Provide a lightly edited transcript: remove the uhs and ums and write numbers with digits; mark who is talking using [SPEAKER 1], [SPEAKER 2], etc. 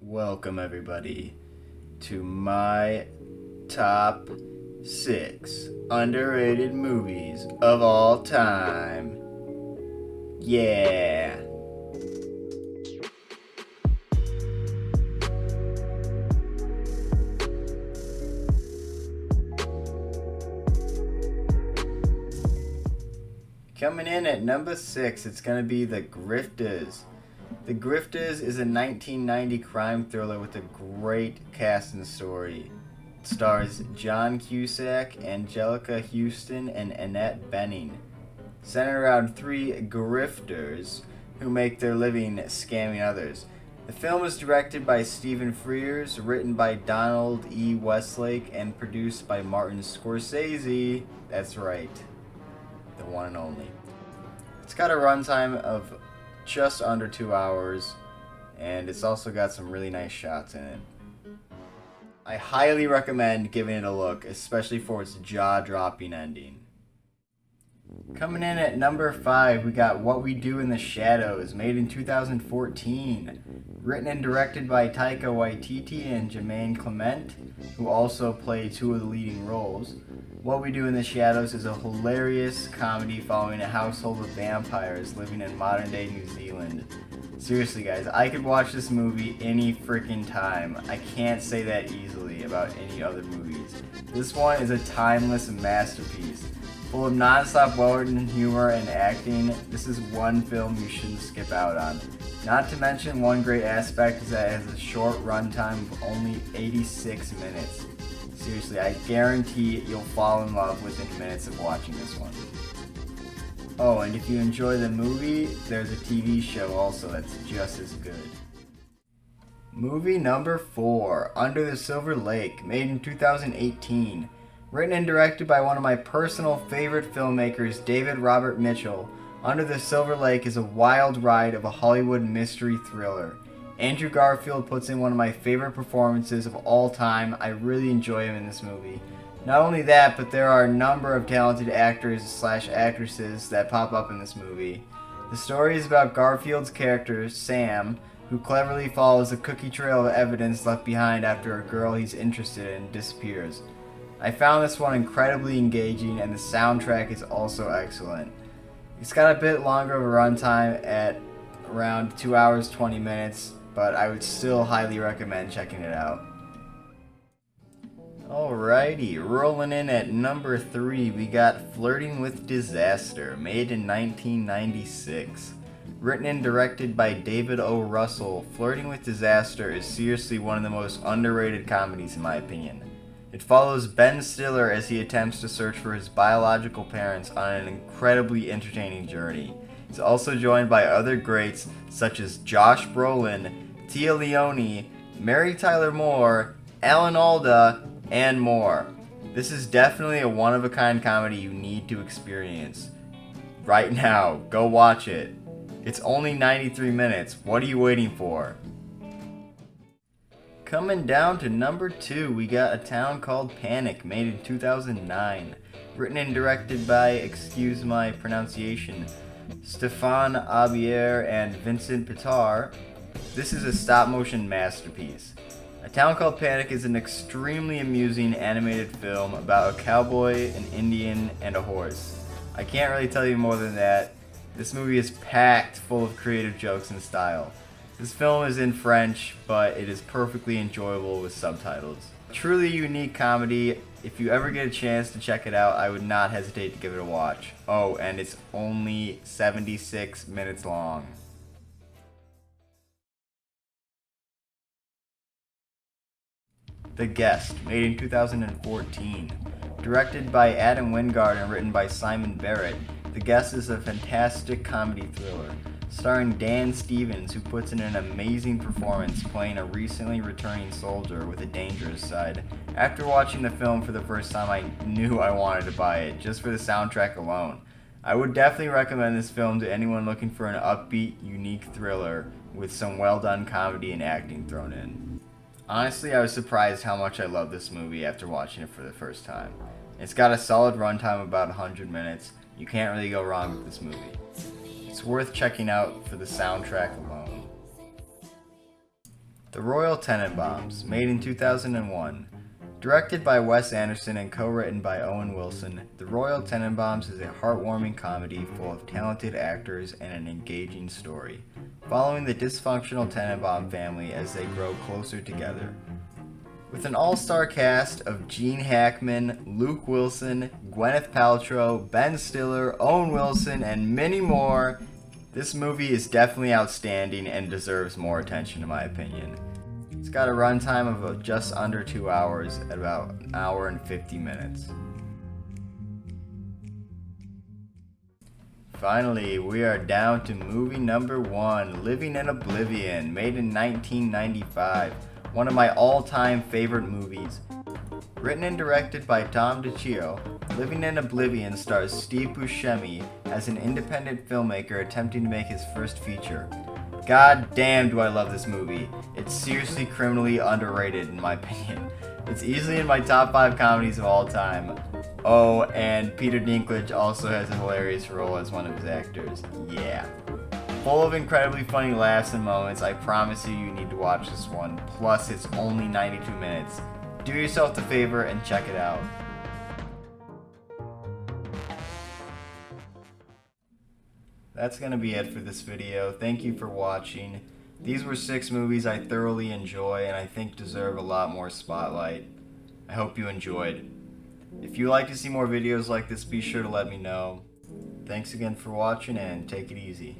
[SPEAKER 1] Welcome everybody to my top 6 underrated movies of all time. Yeah. Coming in at number 6, it's gonna be The Grifters. The Grifters is a 1990 crime thriller with a great cast and story. It stars John Cusack, Angelica Houston, and Annette Bening. Centered around 3 grifters who make their living scamming others. The film was directed by Stephen Frears, written by Donald E. Westlake, and produced by Martin Scorsese. That's right, the one and only. It's got a runtime of just under 2 hours, and it's also got some really nice shots in it. I highly recommend giving it a look, especially for its jaw-dropping ending. Coming in at number 5, we got What We Do in the Shadows, made in 2014. Written and directed by Taika Waititi and Jermaine Clement, who also play 2 of the leading roles. What We Do in the Shadows is a hilarious comedy following a household of vampires living in modern-day New Zealand. Seriously guys, I could watch this movie any freaking time. I can't say that easily about any other movies. This one is a timeless masterpiece. Full of non-stop well-written humor and acting, this is one film you shouldn't skip out on. Not to mention, one great aspect is that it has a short runtime of only 86 minutes. Seriously, I guarantee you'll fall in love within minutes of watching this one. Oh, and if you enjoy the movie, there's a TV show also that's just as good. Movie number 4, Under the Silver Lake, made in 2018. Written and directed by one of my personal favorite filmmakers, David Robert Mitchell, Under the Silver Lake is a wild ride of a Hollywood mystery thriller. Andrew Garfield puts in one of my favorite performances of all time. I really enjoy him in this movie. Not only that, but there are a number of talented actors/actresses that pop up in this movie. The story is about Garfield's character, Sam, who cleverly follows a cookie trail of evidence left behind after a girl he's interested in disappears. I found this one incredibly engaging, and the soundtrack is also excellent. It's got a bit longer of a runtime at around 2 hours 20 minutes, but I would still highly recommend checking it out. Alrighty, rolling in at number 3, we got Flirting with Disaster, made in 1996. Written and directed by David O. Russell, Flirting with Disaster is seriously one of the most underrated comedies in my opinion. It follows Ben Stiller as he attempts to search for his biological parents on an incredibly entertaining journey. He's also joined by other greats such as Josh Brolin, Tia Leone, Mary Tyler Moore, Alan Alda, and more. This is definitely a one-of-a-kind comedy you need to experience. Right now, go watch it. It's only 93 minutes. What are you waiting for? Coming down to number 2, we got A Town Called Panic, made in 2009. Written and directed by, excuse my pronunciation, Stéphane Aubier and Vincent Pittar. This is a stop-motion masterpiece. A Town Called Panic is an extremely amusing animated film about a cowboy, an Indian, and a horse. I can't really tell you more than that. This movie is packed full of creative jokes and style. This film is in French, but it is perfectly enjoyable with subtitles. Truly unique comedy. If you ever get a chance to check it out, I would not hesitate to give it a watch. Oh, and it's only 76 minutes long. The Guest, made in 2014. Directed by Adam Wingard and written by Simon Barrett, The Guest is a fantastic comedy thriller, starring Dan Stevens, who puts in an amazing performance playing a recently returning soldier with a dangerous side. After watching the film for the first time, I knew I wanted to buy it, just for the soundtrack alone. I would definitely recommend this film to anyone looking for an upbeat, unique thriller with some well-done comedy and acting thrown in. Honestly, I was surprised how much I loved this movie after watching it for the first time. It's got a solid runtime of about 100 minutes. You can't really go wrong with this movie. It's worth checking out for the soundtrack alone. The Royal Tenebaums, made in 2001. Directed by Wes Anderson and co-written by Owen Wilson, The Royal Tenenbaums is a heartwarming comedy full of talented actors and an engaging story, following the dysfunctional Tenenbaum family as they grow closer together. With an all-star cast of Gene Hackman, Luke Wilson, Gwyneth Paltrow, Ben Stiller, Owen Wilson, and many more, this movie is definitely outstanding and deserves more attention in my opinion. It's got a runtime of just under 2 hours at about an hour and 50 minutes. Finally, we are down to movie number 1, Living in Oblivion, made in 1995, one of my all-time favorite movies. Written and directed by Tom DiCio, Living in Oblivion stars Steve Buscemi as an independent filmmaker attempting to make his first feature. God damn do I love this movie. It's seriously criminally underrated in my opinion. It's easily in my top 5 comedies of all time. Oh, and Peter Dinklage also has a hilarious role as one of his actors. Yeah. Full of incredibly funny laughs and moments, I promise you need to watch this one. Plus, it's only 92 minutes. Do yourself the favor and check it out. That's going to be it for this video. Thank you for watching. These were 6 movies I thoroughly enjoy and I think deserve a lot more spotlight. I hope you enjoyed. If you like to see more videos like this, be sure to let me know. Thanks again for watching and take it easy.